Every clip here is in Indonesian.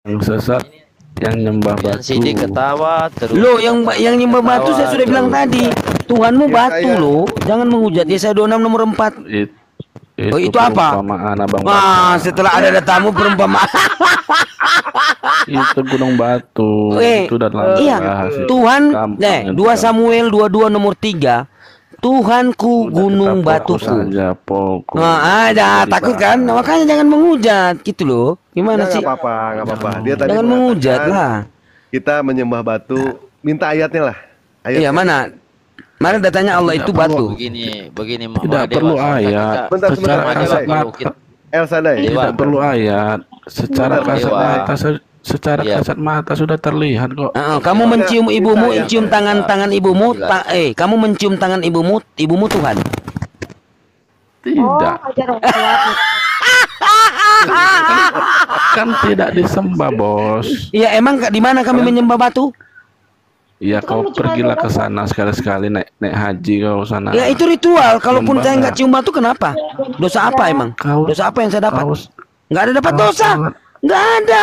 yang sesat, yang nyembah Dan batu. Sidik ketawa terus. Lo yang nyembah batu saya sudah bilang tadi. Tuhanmu batu lo, jangan menghujat. Yesaya 26 nomor 4. Oh, itu apa? Perumpamaan Abang Wah, setelah ada datamu perumpamaan. Itu gunung batu. Itu dan iya. Tuhan, 2 Samuel 22 nomor 3. Tuhanku gunung batuku. Nah, ada takut kan? Makanya jangan menghujat gitu loh. Gimana sih? Nggak apa-apa. Dia tadi jangan menghujat lah. Kita menyembah batu, minta ayatnya lah. Iya, mana? Mana datanya Allah itu batu. Begini tidak perlu ayat. Secara kasat mata tidak perlu ayat. Secara kasat mata kasat mata sudah terlihat kok. Kamu mencium ibumu, cium tangan ibumu. Kamu mencium tangan ibumu Tuhan. Tidak. Kan tidak disembah, Bos. Iya, emang di mana kami menyembah batu? Iya, kau pergilah ke sana sekali-sekali naik haji kau sana. Ya itu ritual. Kalaupun saya nggak cium batu, kenapa? Dosa apa emang? Dosa apa yang saya dapat? Nggak ada dapat dosa. Nggak ada.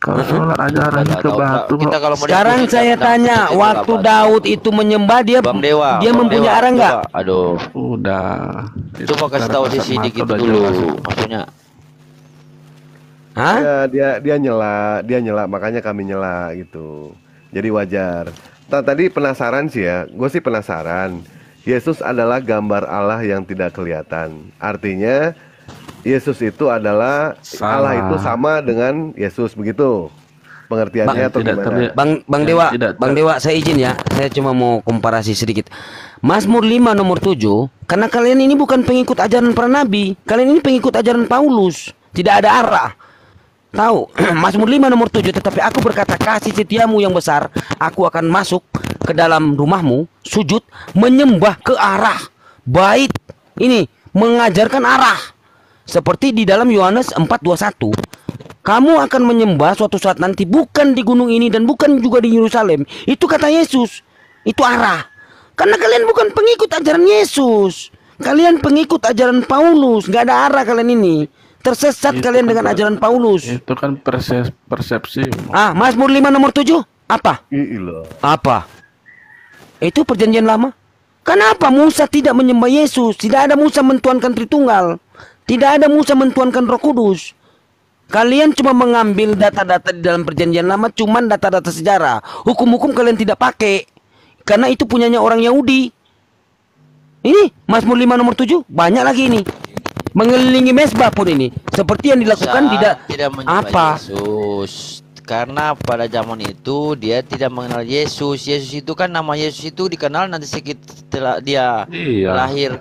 Kalau sholat ajaran ke batu. Sekarang saya tanya, waktu Daud itu menyembah dia mempunyai arah nggak? Aduh, udah. Coba kasih tahu si Sidik itu dulu, maksudnya. Hah? Dia nyela, makanya kami nyela gitu. Jadi wajar. Tadi penasaran sih ya, gue sih penasaran. Yesus adalah gambar Allah yang tidak kelihatan. Artinya Yesus itu adalah Allah itu sama dengan Yesus, begitu pengertiannya atau gimana? Bang Dewa, saya izin ya, saya cuma mau komparasi sedikit. Mazmur 5 nomor 7, karena kalian ini bukan pengikut ajaran para nabi, kalian ini pengikut ajaran Paulus, tidak ada arah. Tahu, Mazmur 5 nomor 7, tetapi aku berkata, kasih setiamu yang besar, aku akan masuk ke dalam rumahmu, sujud, menyembah ke arah bait. Ini mengajarkan arah. Seperti di dalam Yohanes 4:21, kamu akan menyembah suatu saat nanti bukan di gunung ini dan bukan juga di Yerusalem. Itu kata Yesus. Itu arah. Karena kalian bukan pengikut ajaran Yesus. Kalian pengikut ajaran Paulus. Gak ada arah kalian ini. Tersesat kalian dengan ajaran Paulus. Itu kan persepsi. Mazmur 5 nomor 7 apa? Apa? Itu perjanjian lama. Kenapa Musa tidak menyembah Yesus? Tidak ada Musa mentuankan Tritunggal. Tidak ada Musa mentuankan Roh Kudus. Kalian cuma mengambil data-data di dalam perjanjian lama, cuman data-data sejarah. Hukum-hukum kalian tidak pakai. Karena itu punyanya orang Yahudi. Ini Mazmur 5 nomor 7 banyak lagi ini. Mengelilingi mesbah pun ini seperti yang dilakukan tidak apa Yesus, karena pada zaman itu dia tidak mengenal Yesus. Yesus itu kan nama Yesus itu dikenal nanti setelah dia lahir.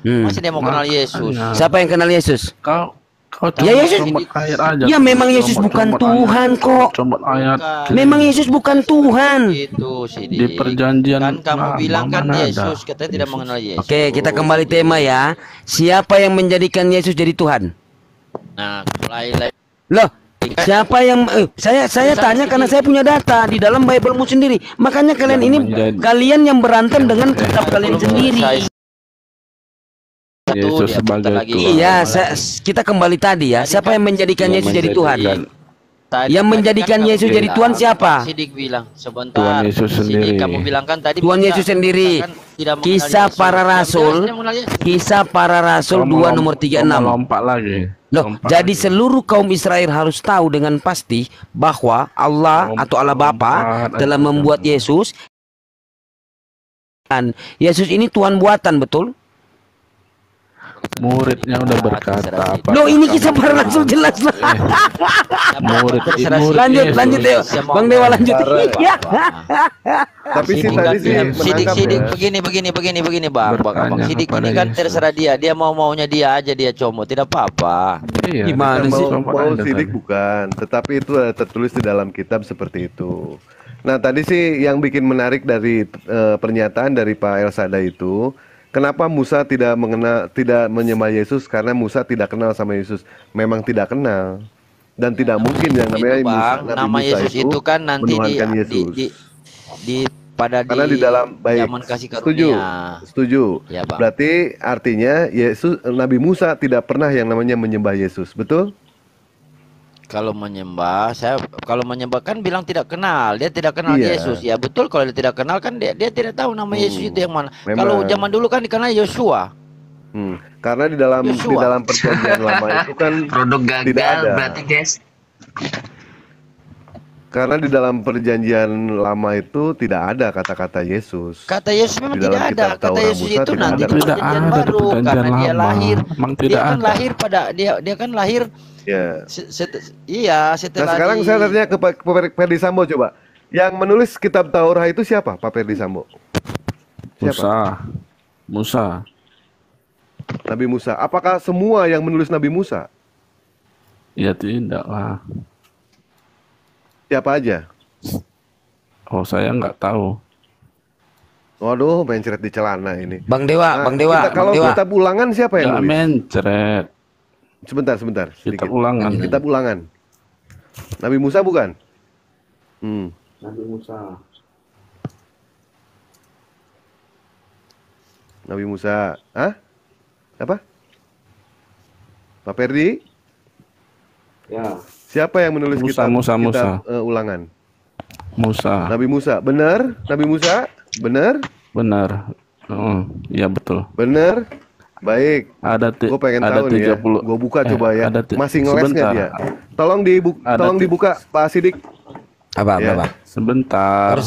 Masih dia mau kenal Yesus. Siapa yang kenal Yesus? Kau ya Yesus aja. Ya memang Yesus bukan Tuhan kok. Memang Yesus bukan Tuhan. Itu sih di perjanjian kan kamu bilang kan Yesus katanya tidak mengenal Yesus. Oke, kita kembali tema ya. Siapa yang menjadikan Yesus jadi Tuhan? Nah, mulai loh, siapa yang saya tanya karena saya punya data di dalam Bible-mu sendiri. Makanya kalian yang berantem dengan kitab kalian sendiri. Yesus sebagai Tuhan. Iya, kita kembali tadi ya. Siapa yang menjadikan Yesus jadi Tuhan? Yang menjadikan Yesus jadi Tuhan siapa? Sidik bilang sebentar. Tuhan Yesus sendiri. Kamu bilang kan tadi Tuhan Yesus sendiri. Kisah para Rasul. Kisah para Rasul 2 nomor 36. Lompat lagi. Loh, jadi seluruh kaum Israel harus tahu dengan pasti bahwa Allah atau Allah Bapa telah membuat Yesus. Dan Yesus ini Tuhan buatan, betul? Muridnya udah berkata apa? Loh, ini kisah para Rasul jelas lah. Lanjut Dewa. Bang Dewa lanjut. Tapi sih tadi Sidik begini Bang Sidik ini kan terserah dia maunya dia aja, dia comot, tidak apa-apa. Gimana sih? Mau Sidik bukan, tetapi itu tertulis di dalam kitab seperti itu. Nah, tadi sih yang bikin menarik dari pernyataan dari Pak Elsada itu, kenapa Musa tidak menyembah Yesus? Karena Musa tidak kenal sama Yesus. Memang tidak kenal. Dan tidak mungkin yang namanya nama Yesus itu kan nanti karena di dalam zaman kasih karunia. Setuju. Ya, Bang. Berarti artinya Nabi Musa tidak pernah yang namanya menyembah Yesus, betul? Kalau menyembah kan bilang tidak kenal, dia tidak kenal Yesus. Ya betul, kalau dia tidak kenal kan dia tidak tahu nama Yesus itu yang mana. Kalau zaman dulu kan dikenal Yosua. Karena di dalam perjanjian lama itu kan produk gagal tidak ada. Berarti guys. Karena di dalam perjanjian lama itu tidak ada kata-kata Yesus. Kata Yesus memang tidak ada. Kata Yesus itu nanti di perjanjian ada baru karena dia lahir. Dia kan lahir dia kan lahir. Ya. Iya, setelah. Nah, sekarang saya tanya ke Pak Ferdi Sambo coba. Yang menulis kitab Taurat itu siapa, Pak Ferdi Sambo? Musa. Nabi Musa. Apakah semua yang menulis Nabi Musa? Ya tidak lah. Siapa aja? Oh, saya nggak tahu. Waduh, mencret di celana ini. Bang Dewa. Kalau kitab Ulangan siapa yang nulis? Mencret. Sebentar. Kitab Ulangan. Nabi Musa bukan? Nabi Musa. Nabi Musa. Hah? Apa? Pak Ferdi? Ya. Siapa yang menulis kitab Ulangan? Musa. Nabi Musa. Benar? Nabi Musa? Benar? Benar. Iya betul. Benar? Baik. Gue pengen tahu nih 30, ya. Gue buka coba ya. Masih ngeles nggak dia? Tolong dibuka Pak Sidik. Apa? Sebentar. Baru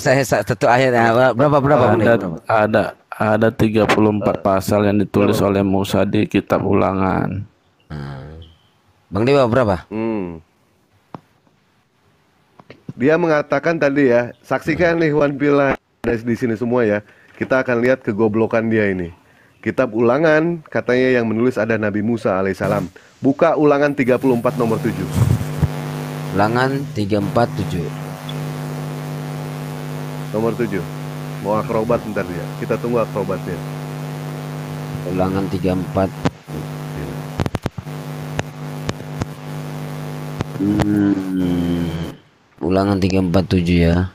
saya satu ayat. Berapa? Ada 34 pasal yang ditulis oleh Musa di kitab Ulangan. Bang Dewa berapa? Dia mengatakan tadi ya, saksikan nih Wan Pila di sini semua ya. Kita akan lihat kegoblokan dia ini. Kitab Ulangan katanya yang menulis ada Nabi Musa alaihissalam. Buka Ulangan 34 nomor 7. Ulangan 347. Nomor 7. Mau akrobat ntar dia. Kita tunggu akrobatnya. Ulangan 34. Ulangan 347 ya.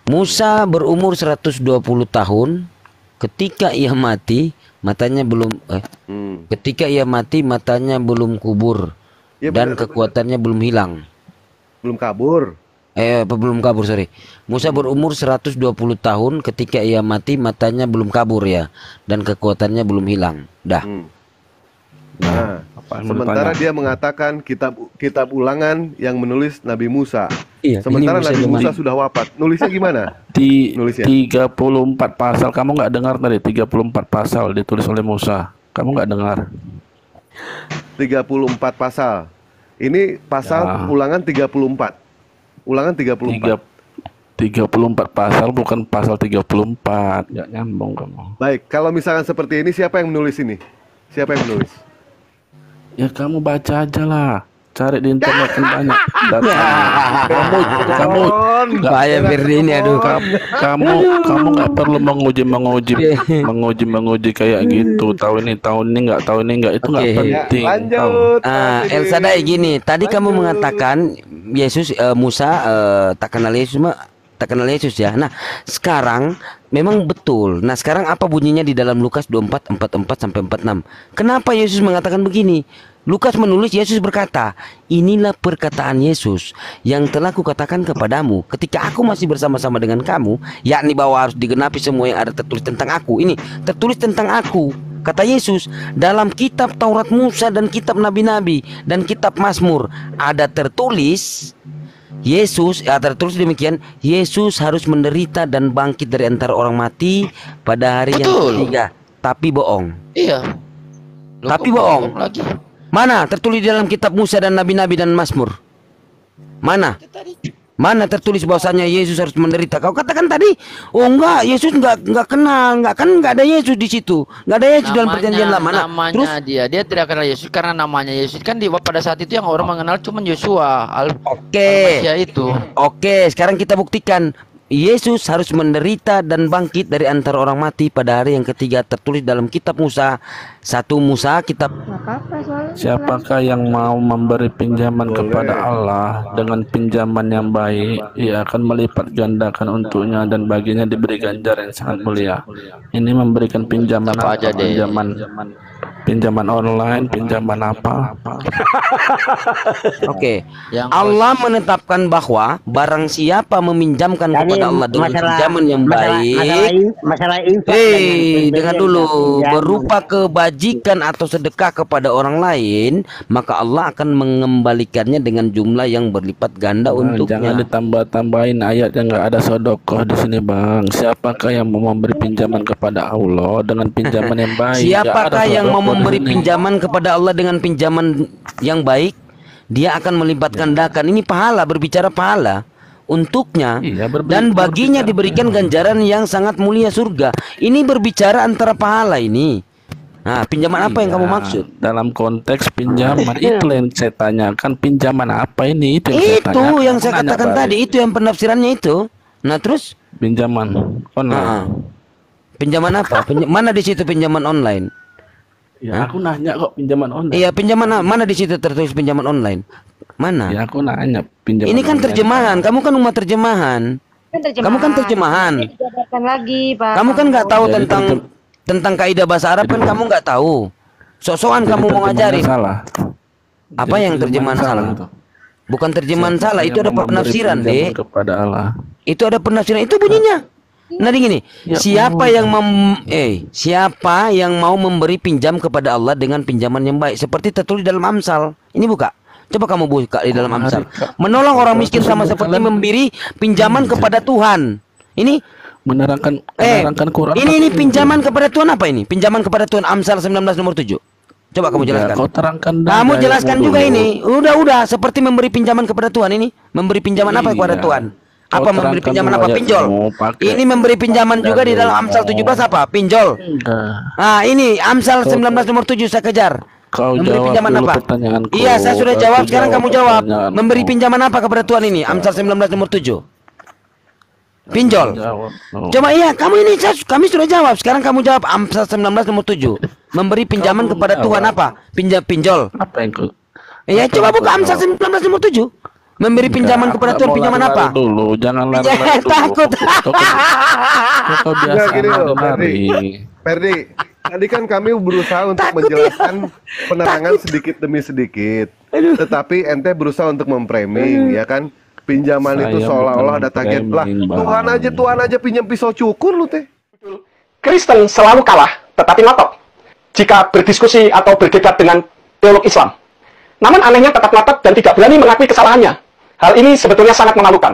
Musa berumur 120 tahun ketika ia mati matanya belum kubur ya, dan kekuatannya belum hilang. Belum kabur. Sorry. Musa berumur 120 tahun ketika ia mati matanya belum kabur ya dan kekuatannya belum hilang. Nah, sementara dia mengatakan kitab Ulangan yang menulis Nabi Musa. Iya, sementara Nabi Musa sudah wafat. Nulisnya gimana? Nulisnya 34 pasal. Kamu nggak dengar tadi 34 pasal ditulis oleh Musa. Kamu nggak dengar? 34 pasal. Ini pasal Ulangan 34. Ulangan 34. 34 pasal bukan pasal 34. Nggak nyambung kamu. Baik, kalau misalkan seperti ini siapa yang menulis ini? Siapa yang menulis? Ya kamu baca aja lah. Cari di internet kan banyak. Kamu bahaya Firdi ini aduh. Kamu nggak perlu menguji kayak gitu. Tahu ini nggak itu nggak penting. Lanjut. El Sadai gini. Tadi kamu mengatakan Yesus Musa tak kenal Yesus ya. Nah, sekarang memang betul. Nah, sekarang apa bunyinya di dalam Lukas 24 44 sampai 46? Kenapa Yesus mengatakan begini? Lukas menulis Yesus berkata, "Inilah perkataan Yesus yang telah kukatakan kepadamu ketika aku masih bersama-sama dengan kamu, yakni bahwa harus digenapi semua yang ada tertulis tentang aku." Ini tertulis tentang aku. Kata Yesus, dalam kitab Taurat Musa dan kitab nabi-nabi dan kitab Mazmur ada tertulis tertulis demikian, Yesus harus menderita dan bangkit dari antara orang mati pada hari yang ketiga. Tapi bohong. Iya. Tapi bohong. Lagi. Mana tertulis di dalam kitab Musa dan nabi-nabi dan Mazmur? Mana tertulis bahwasanya Yesus harus menderita? Kau katakan tadi, oh enggak, Yesus enggak kenal, enggak ada Yesus di situ, enggak ada Yesus dalam perjanjian lama. Namanya dia tidak kenal Yesus karena namanya Yesus kan pada saat itu yang orang mengenal cuma Yosua. Oke, sekarang kita buktikan Yesus harus menderita dan bangkit dari antara orang mati pada hari yang ketiga tertulis dalam kitab Musa 1 Musa kitab. Siapakah yang mau memberi pinjaman kepada Allah dengan pinjaman yang baik, Ia akan melipat gandakan untuknya dan baginya diberi ganjaran yang sangat mulia. Ini memberikan pinjaman apa aja deh. Pinjaman online, pinjaman apa? Oke. Allah menetapkan bahwa barang siapa meminjamkan kepada Allah dengan pinjaman yang baik, dengar dulu, berupa kebajikan atau sedekah kepada orang lain, maka Allah akan mengembalikannya dengan jumlah yang berlipat ganda untuknya. Jangan ditambah-tambahin ayat yang nggak ada sodokoh di sini, Bang. Siapakah yang mau memberi pinjaman kepada Allah dengan pinjaman yang baik? Siapakah yang mau memberi pinjaman kepada Allah dengan pinjaman yang baik, Dia akan melipat gandakan. Ini pahala, berbicara pahala untuknya, dan baginya diberikan ganjaran yang sangat mulia, surga. Ini berbicara antara pahala ini. Nah, pinjaman apa yang kamu maksud? Dalam konteks pinjaman itu yang saya tanyakan, pinjaman apa ini? Itu yang saya katakan tadi, itu yang penafsirannya itu. Nah, terus pinjaman online. Pinjaman apa? Mana di situ pinjaman online? Ya, aku nanya kok pinjaman online. Iya, pinjaman mana di situ tertulis pinjaman online? Mana? Ya, aku nanya pinjaman. Ini kan terjemahan. Kamu kan umat terjemahan. Kamu kan terjemahan. Kamu kan nggak tahu tentang kaidah bahasa Arab, kan kamu nggak tahu. Sok-sokan kamu mau ngajarin. Salah. Apa yang terjemahan salah? Bukan terjemahan salah, itu ada penafsiran, Dek. Kepada Allah. Itu ada penafsiran, itu bunyinya. Nah, gini, siapa yang mau memberi pinjam kepada Allah dengan pinjaman yang baik, seperti tertulis dalam Amsal. Ini buka. Coba kamu buka di dalam Amsal. Menolong orang miskin sama seperti memberi pinjaman kepada Tuhan. Ini menerangkan Quran. Ini pinjaman kepada Tuhan apa ini? Pinjaman kepada Tuhan, Amsal 19 nomor 7. Coba kamu jelaskan. Kau terangkan. Kamu jelaskan juga ini. Udah seperti memberi pinjaman kepada Tuhan ini. Memberi pinjaman apa kepada Tuhan? Apa memberi pinjaman apa? Pinjol. Ini memberi pinjaman juga di dalam Amsal 17 apa? Pinjol. Nah, ini Amsal 19 nomor 7 saya kejar. Kau memberi jawab pinjaman apa? Iya, saya sudah jawab. Sekarang kamu jawab. Memberi pinjaman apa kepada Tuhan ini? Amsal 19 nomor 7. Pinjol. Coba iya, kami sudah jawab. Sekarang kamu jawab Amsal 19 nomor 7. Memberi pinjaman kepada Tuhan apa? Pinjol. Apa yang iya, coba buka Amsal 19 nomor 7. Memberi pinjaman kepada Tuhan, pinjaman apa? Dulu, jangan lari. Takut. Kau biasa lari. Ferdi, tadi kan kami berusaha untuk menjelaskan penerangan sedikit demi sedikit. Tetapi ente berusaha untuk memframing, ya kan? Pinjaman itu seolah-olah ada target lah. Tuhan aja pinjam pisau cukur lu teh. Kristen selalu kalah, tetapi ngotot jika berdiskusi atau berdebat dengan teolog Islam. Namun anehnya tetap ngotot dan tidak berani mengakui kesalahannya. Hal ini sebetulnya sangat memalukan.